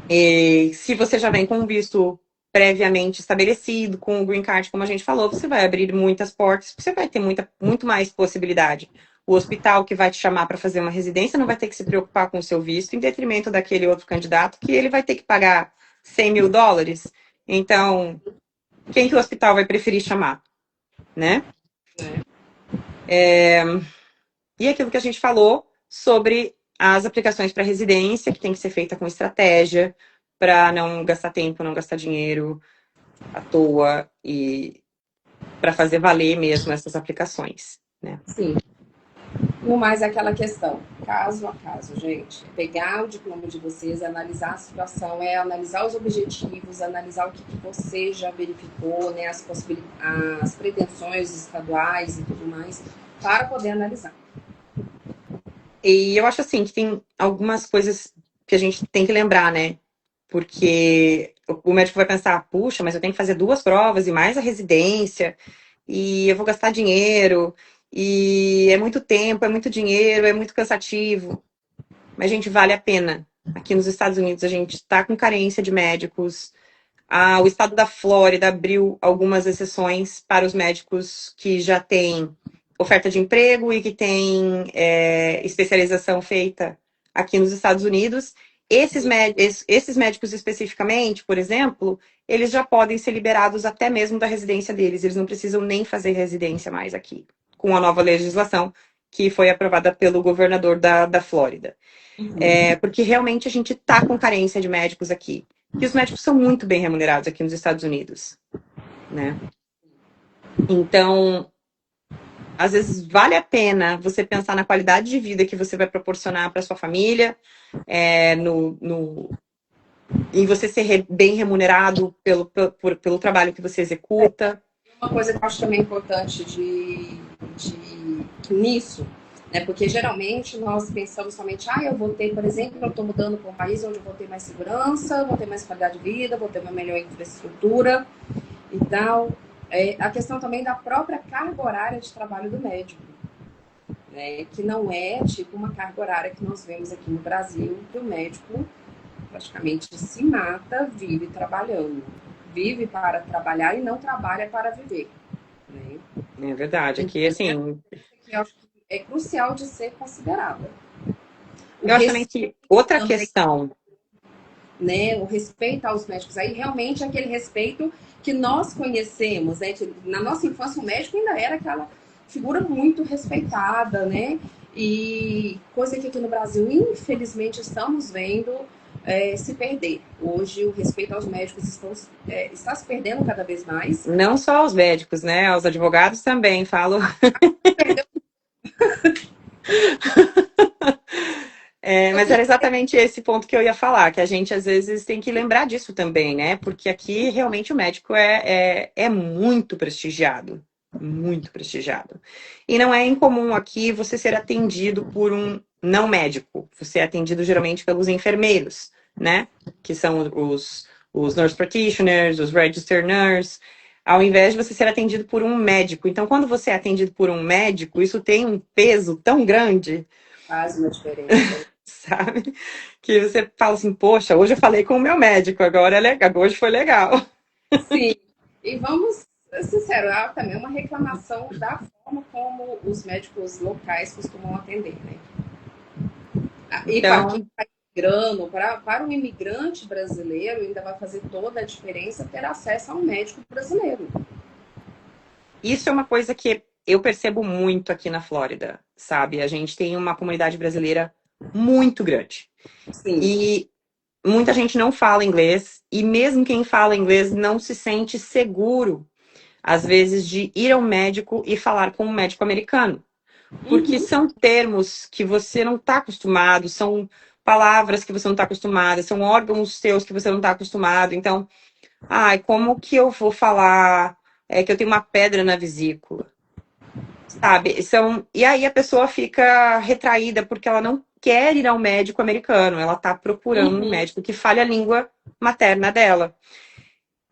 E se você já vem com um visto previamente estabelecido, com o Green Card, como a gente falou, você vai abrir muitas portas, você vai ter muito mais possibilidade. O hospital que vai te chamar para fazer uma residência não vai ter que se preocupar com o seu visto, em detrimento daquele outro candidato que ele vai ter que pagar US$ 100.000. Então, quem que o hospital vai preferir chamar, né? E aquilo que a gente falou sobre as aplicações para residência, que tem que ser feita com estratégia, para não gastar tempo, não gastar dinheiro à toa e para fazer valer mesmo essas aplicações, né? Sim. No mais é aquela questão, caso a caso, gente. Pegar o diploma de vocês, analisar a situação, analisar os objetivos, analisar o que você já verificou, né, as pretensões estaduais e tudo mais, para poder analisar. E eu acho assim que tem algumas coisas que a gente tem que lembrar, né? Porque o médico vai pensar, puxa, mas eu tenho que fazer 2 provas e mais a residência, e eu vou gastar dinheiro, e é muito tempo, é muito dinheiro, é muito cansativo. Mas, gente, vale a pena. Aqui nos Estados Unidos a gente está com carência de médicos. O estado da Flórida abriu algumas exceções para os médicos que já têm oferta de emprego e que têm especialização feita aqui nos Estados Unidos. Esses médicos especificamente, por exemplo, eles já podem ser liberados até mesmo da residência deles. Eles não precisam nem fazer residência mais aqui, com a nova legislação que foi aprovada pelo governador da Flórida. Porque realmente a gente está com carência de médicos aqui. E os médicos são muito bem remunerados aqui nos Estados Unidos, né? Então, às vezes vale a pena você pensar na qualidade de vida que você vai proporcionar para sua família, em você ser bem remunerado pelo trabalho que você executa. Uma coisa que eu acho também importante nisso, né? Porque geralmente nós pensamos somente, eu vou ter, por exemplo, eu estou mudando para um país onde eu vou ter mais segurança, vou ter mais qualidade de vida, vou ter uma melhor infraestrutura e tal. A questão também da própria carga horária de trabalho do médico, né? Que não é tipo uma carga horária que nós vemos aqui no Brasil, que o médico praticamente se mata, vive trabalhando. Vive para trabalhar e não trabalha para viver. Né? É verdade. Aqui, assim. Que eu acho que é crucial de ser considerada. Eu acho também que outra questão. Né, o respeito aos médicos. Aí, realmente, aquele respeito que nós conhecemos. Né? Na nossa infância, o médico ainda era aquela figura muito respeitada, né? E coisa que aqui no Brasil, infelizmente, estamos vendo se perder. Hoje, o respeito aos médicos está se perdendo cada vez mais. Não só aos médicos, né? Aos advogados também, falo. Perdeu. Mas era exatamente esse ponto que eu ia falar, que a gente às vezes tem que lembrar disso também, né? Porque aqui realmente o médico é muito prestigiado. Muito prestigiado. E não é incomum aqui você ser atendido por um não médico. Você é atendido geralmente pelos enfermeiros, né? Que são os nurse practitioners, os registered nurse, ao invés de você ser atendido por um médico. Então, quando você é atendido por um médico, isso tem um peso tão grande. Faz uma diferença. Sabe? Que você fala assim, poxa, hoje eu falei com o meu médico, agora é legal, hoje foi legal. Sim, e vamos ser sinceros, também é uma reclamação da forma como os médicos locais costumam atender, né? E para quem está imigrando, para um imigrante brasileiro, ainda vai fazer toda a diferença ter acesso a um médico brasileiro. Isso é uma coisa que eu percebo muito aqui na Flórida, sabe? A gente tem uma comunidade brasileira muito grande. Sim. E muita gente não fala inglês, e mesmo quem fala inglês não se sente seguro, às vezes, de ir ao médico e falar com um médico americano. Porque são termos que você não está acostumado, são palavras que você não está acostumado, são órgãos seus que você não está acostumado. Então, como que eu vou falar que eu tenho uma pedra na vesícula? Sabe? E aí a pessoa fica retraída porque ela não quer ir ao médico americano, ela está procurando um médico que fale a língua materna dela.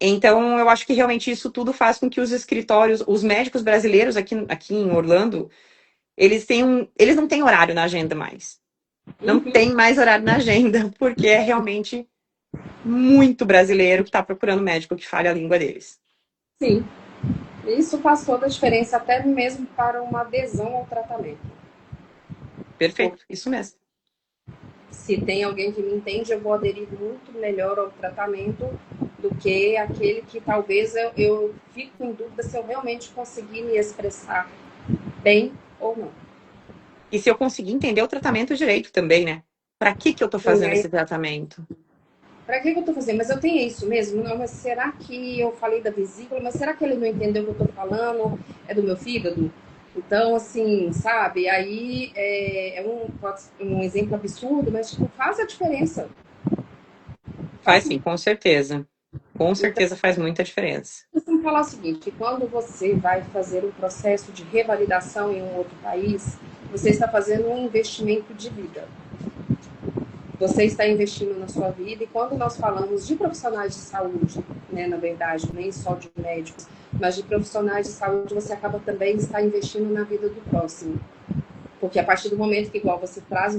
Então, eu acho que realmente isso tudo faz com que os escritórios, os médicos brasileiros aqui em Orlando, eles não têm horário na agenda mais. Não tem mais horário na agenda, porque é realmente muito brasileiro que está procurando médico que fale a língua deles. Sim, isso faz toda a diferença, até mesmo para uma adesão ao tratamento. Porque Perfeito, isso mesmo. se tem alguém que me entende, eu vou aderir muito melhor ao tratamento do que aquele que talvez eu fico em dúvida se eu realmente conseguir me expressar bem ou não. E se eu conseguir entender o tratamento direito também, né? Para que eu tô fazendo esse tratamento? Para que eu estou fazendo? Mas eu tenho isso mesmo? Não, mas será que eu falei da vesícula? Mas será que ele não entendeu o que eu estou falando? É do meu fígado? Então, assim, sabe? Aí um exemplo absurdo, mas tipo, faz a diferença. Faz Faz sim, muito. com certeza. Com Então, certeza faz muita diferença. costumo falar o seguinte, que quando você vai fazer um processo de revalidação em um outro país, você está fazendo um investimento de vida. Você está investindo na sua vida, e quando nós falamos de profissionais de saúde, né, na verdade, nem só de médicos, mas de profissionais de saúde, você acaba também está investindo na vida do próximo. Porque a partir do momento que, igual você traz,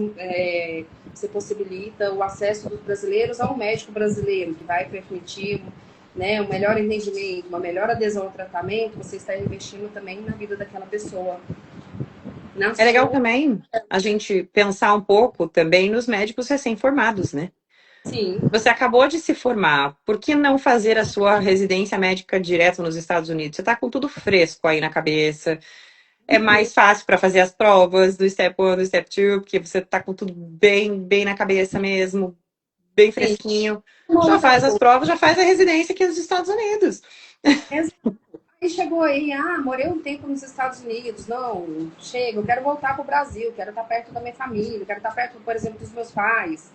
você possibilita o acesso dos brasileiros a um médico brasileiro, que vai permitir, né, um melhor entendimento, uma melhor adesão ao tratamento, você está investindo também na vida daquela pessoa. Na É legal sua... também a gente pensar um pouco também nos médicos recém-formados, né? Sim. Você acabou de se formar, por que não fazer a sua residência médica direto nos Estados Unidos? Você está com tudo fresco aí na cabeça. É mais fácil para fazer as provas do Step 1, do Step 2, porque você está com tudo bem na cabeça mesmo, bem Sim. fresquinho. Uma Já outra faz as coisa. provas, já faz a residência aqui nos Estados Unidos. Aí chegou aí, morei um tempo nos Estados Unidos, não, chega, eu quero voltar para o Brasil, quero estar perto da minha família, quero estar perto, por exemplo, dos meus pais.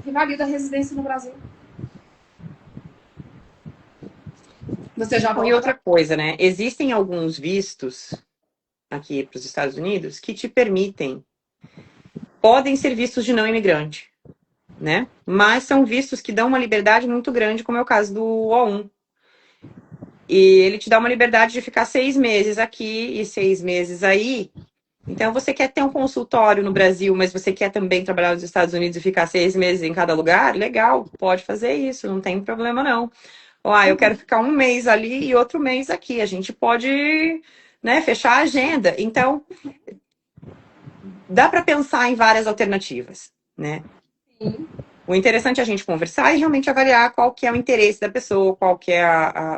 Revalida a residência no Brasil. Você já E volta para... outra coisa, né? Existem alguns vistos aqui para os Estados Unidos que te permitem, podem ser vistos de não imigrante, né? Mas são vistos que dão uma liberdade muito grande, como é o caso do O1. E ele te dá uma liberdade de ficar 6 meses aqui e 6 meses aí. Então, você quer ter um consultório no Brasil, mas você quer também trabalhar nos Estados Unidos e ficar 6 meses em cada lugar? Legal, pode fazer isso, não tem problema não. Ó, eu quero ficar um mês ali e outro mês aqui. A gente pode, né, fechar a agenda. Então, dá para pensar em várias alternativas, né? O interessante é a gente conversar e realmente avaliar qual que é o interesse da pessoa, qual que é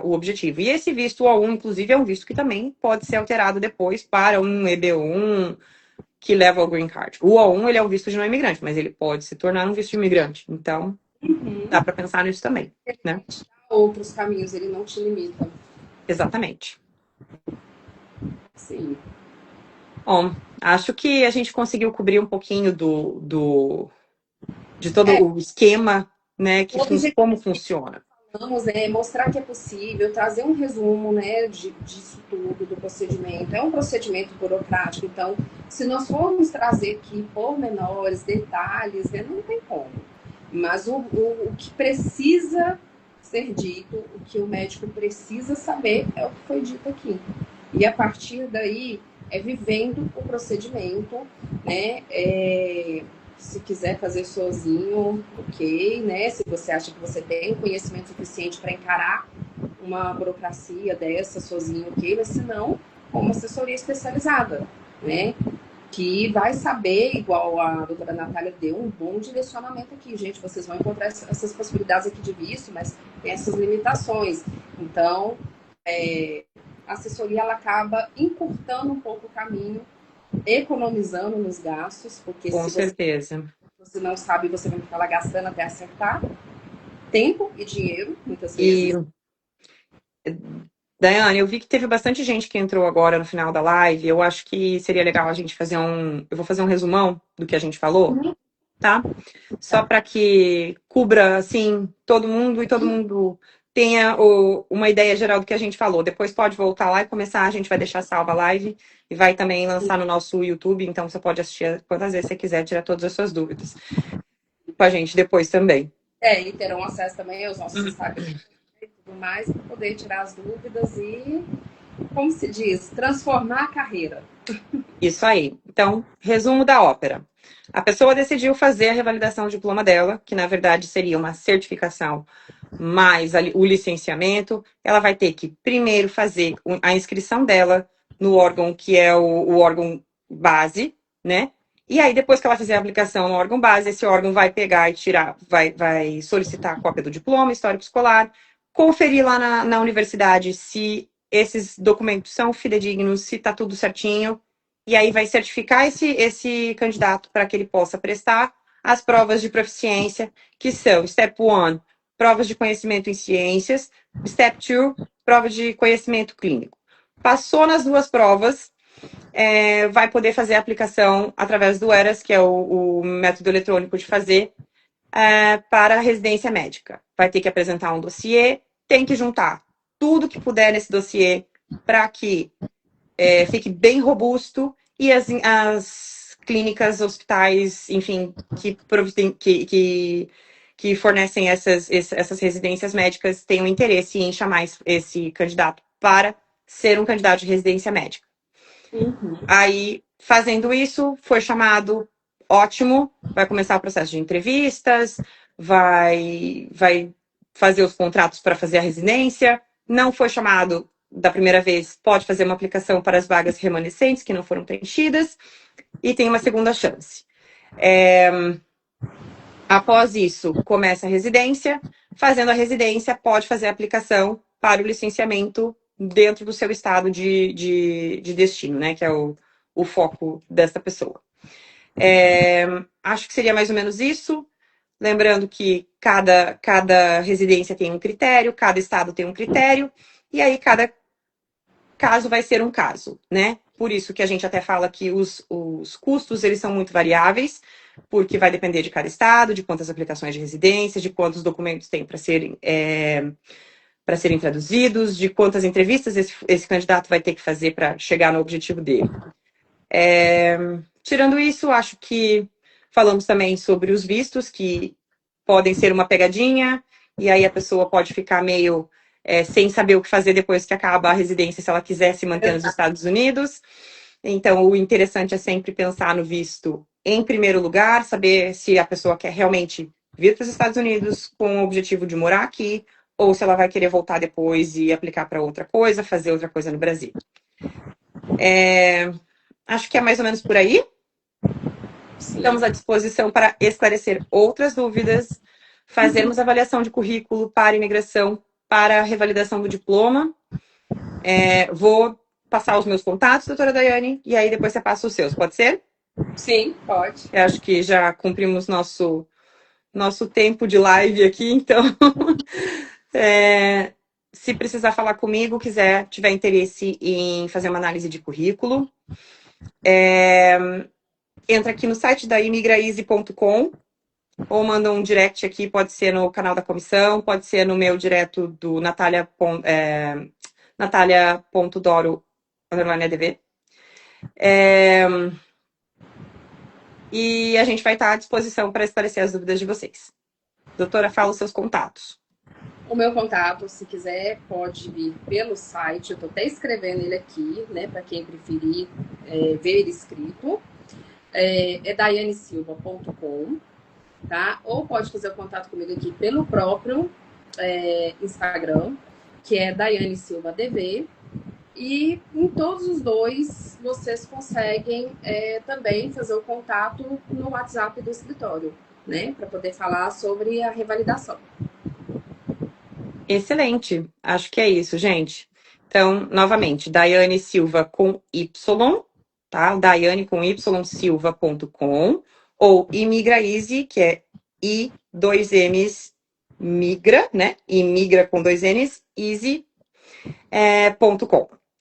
o objetivo. E esse visto O1, inclusive, é um visto que também pode ser alterado depois para um EB1 que leva ao Green Card. O O1, ele é um visto de não imigrante, mas ele pode se tornar um visto de imigrante. Então, dá para pensar nisso também, né? outros caminhos, ele não te limita. Exatamente. Sim. Bom, acho que a gente conseguiu cobrir um pouquinho de todo o esquema, né, O objetivo como funciona. vamos mostrar que é possível, trazer um resumo, né, disso tudo, do procedimento. É um procedimento burocrático, então, se nós formos trazer aqui pormenores, detalhes, né, não tem como. Mas o que precisa ser dito, o que o médico precisa saber, é o que foi dito aqui. E a partir daí, é vivendo o procedimento, né, se quiser fazer sozinho, ok, né? Se você acha que você tem conhecimento suficiente para encarar uma burocracia dessa sozinho, ok, mas se não, uma assessoria especializada, né? Que vai saber, igual a doutora Natália deu, um bom direcionamento aqui. Gente, vocês vão encontrar essas possibilidades aqui de visto, mas tem essas limitações. Então, a assessoria ela acaba encurtando um pouco o caminho, economizando nos gastos, porque Com se certeza. você não sabe, você vai ficar lá gastando até acertar tempo e dinheiro, muitas E, vezes. Daiane, eu vi que teve bastante gente que entrou agora no final da live. Eu acho que seria legal a gente fazer um. Eu vou fazer um resumão do que a gente falou, tá? Só para que cubra, assim, todo mundo e todo mundo tenha uma ideia geral do que a gente falou. Depois pode voltar lá e começar. A gente vai deixar salva a live e vai também lançar no nosso YouTube. Então você pode assistir quantas vezes você quiser, tirar todas as suas dúvidas com a gente depois também. E terão acesso também aos nossos Instagram e tudo mais, para poder tirar as dúvidas e, como se diz, transformar a carreira. Isso aí. Então, resumo da ópera. A pessoa decidiu fazer a revalidação do diploma dela, que na verdade seria uma certificação mais o licenciamento. Ela vai ter que primeiro fazer a inscrição dela no órgão que é o órgão base, né? E aí, depois que ela fizer a aplicação no órgão base, esse órgão vai pegar e tirar, vai solicitar a cópia do diploma, histórico escolar, conferir lá na universidade se esses documentos são fidedignos, se está tudo certinho, e aí vai certificar esse candidato para que ele possa prestar as provas de proficiência, que são Step 1, provas de conhecimento em ciências, Step 2, provas de conhecimento clínico. Passou nas duas provas, vai poder fazer a aplicação através do ERAS, que é o método eletrônico de fazer, para a residência médica. Vai ter que apresentar um dossiê, tem que juntar tudo que puder nesse dossiê para que fique bem robusto e as clínicas, hospitais, enfim, que fornecem essas residências médicas tenham interesse em chamar esse candidato para ser um candidato de residência médica. Uhum. Aí, fazendo isso, foi chamado, ótimo, vai começar o processo de entrevistas, vai fazer os contratos para fazer a residência. Não foi chamado da primeira vez, pode fazer uma aplicação para as vagas remanescentes que não foram preenchidas e tem uma segunda chance. Após isso, começa a residência. Fazendo a residência, pode fazer a aplicação para o licenciamento dentro do seu estado de destino, né? Que é o foco dessa pessoa. Acho que seria mais ou menos isso. Lembrando que cada residência tem um critério, cada estado tem um critério, e aí cada caso vai ser um caso, né? Por isso que a gente até fala que os custos, eles são muito variáveis, porque vai depender de cada estado, de quantas aplicações de residência, de quantos documentos tem para serem traduzidos, de quantas entrevistas esse candidato vai ter que fazer para chegar no objetivo dele. Tirando isso, acho que falamos também sobre os vistos, que podem ser uma pegadinha, e aí a pessoa pode ficar meio sem saber o que fazer depois que acaba a residência, se ela quiser se manter nos Estados Unidos. Então, o interessante é sempre pensar no visto em primeiro lugar, saber se a pessoa quer realmente vir para os Estados Unidos com o objetivo de morar aqui, ou se ela vai querer voltar depois e aplicar para outra coisa, fazer outra coisa no Brasil. Acho que é mais ou menos por aí. Sim. Estamos à disposição para esclarecer outras dúvidas, fazermos avaliação de currículo para imigração, para revalidação do diploma. Vou passar os meus contatos, doutora Daiane, e aí depois você passa os seus, pode ser? Sim, pode. Eu acho que já cumprimos nosso tempo de live aqui, então se precisar falar comigo, tiver interesse em fazer uma análise de currículo, entra aqui no site da imigraeasy.com ou manda um direct aqui, pode ser no canal da comissão, pode ser no meu direto do Natalia.doro_ADV. E a gente vai estar à disposição para esclarecer as dúvidas de vocês. Doutora, fala os seus contatos. O meu contato, se quiser, pode vir pelo site. Eu estou até escrevendo ele aqui, né? Para quem preferir ver ele escrito. É daianesilva.com, tá? Ou pode fazer o contato comigo aqui pelo próprio Instagram, que é Daiane Silva DV. E em todos os dois, vocês conseguem também fazer o contato no WhatsApp do escritório, né? Para poder falar sobre a revalidação. Excelente. Acho que é isso, gente. Então, novamente, Daiane Silva com Y, tá? Daiane com Y, silva.com, ou Imigraeasy, que é I, 2 M's, migra, né? Imigra com 2 N's, easy.com.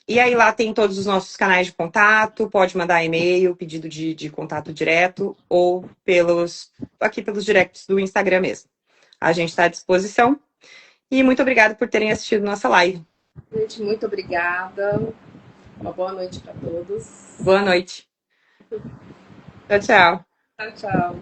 E aí lá tem todos os nossos canais de contato, pode mandar e-mail, pedido de contato direto, ou pelos directs do Instagram mesmo. A gente está à disposição. E muito obrigada por terem assistido nossa live. Gente, muito obrigada. Uma boa noite para todos. Boa noite. Tchau, tchau. Tchau, tchau.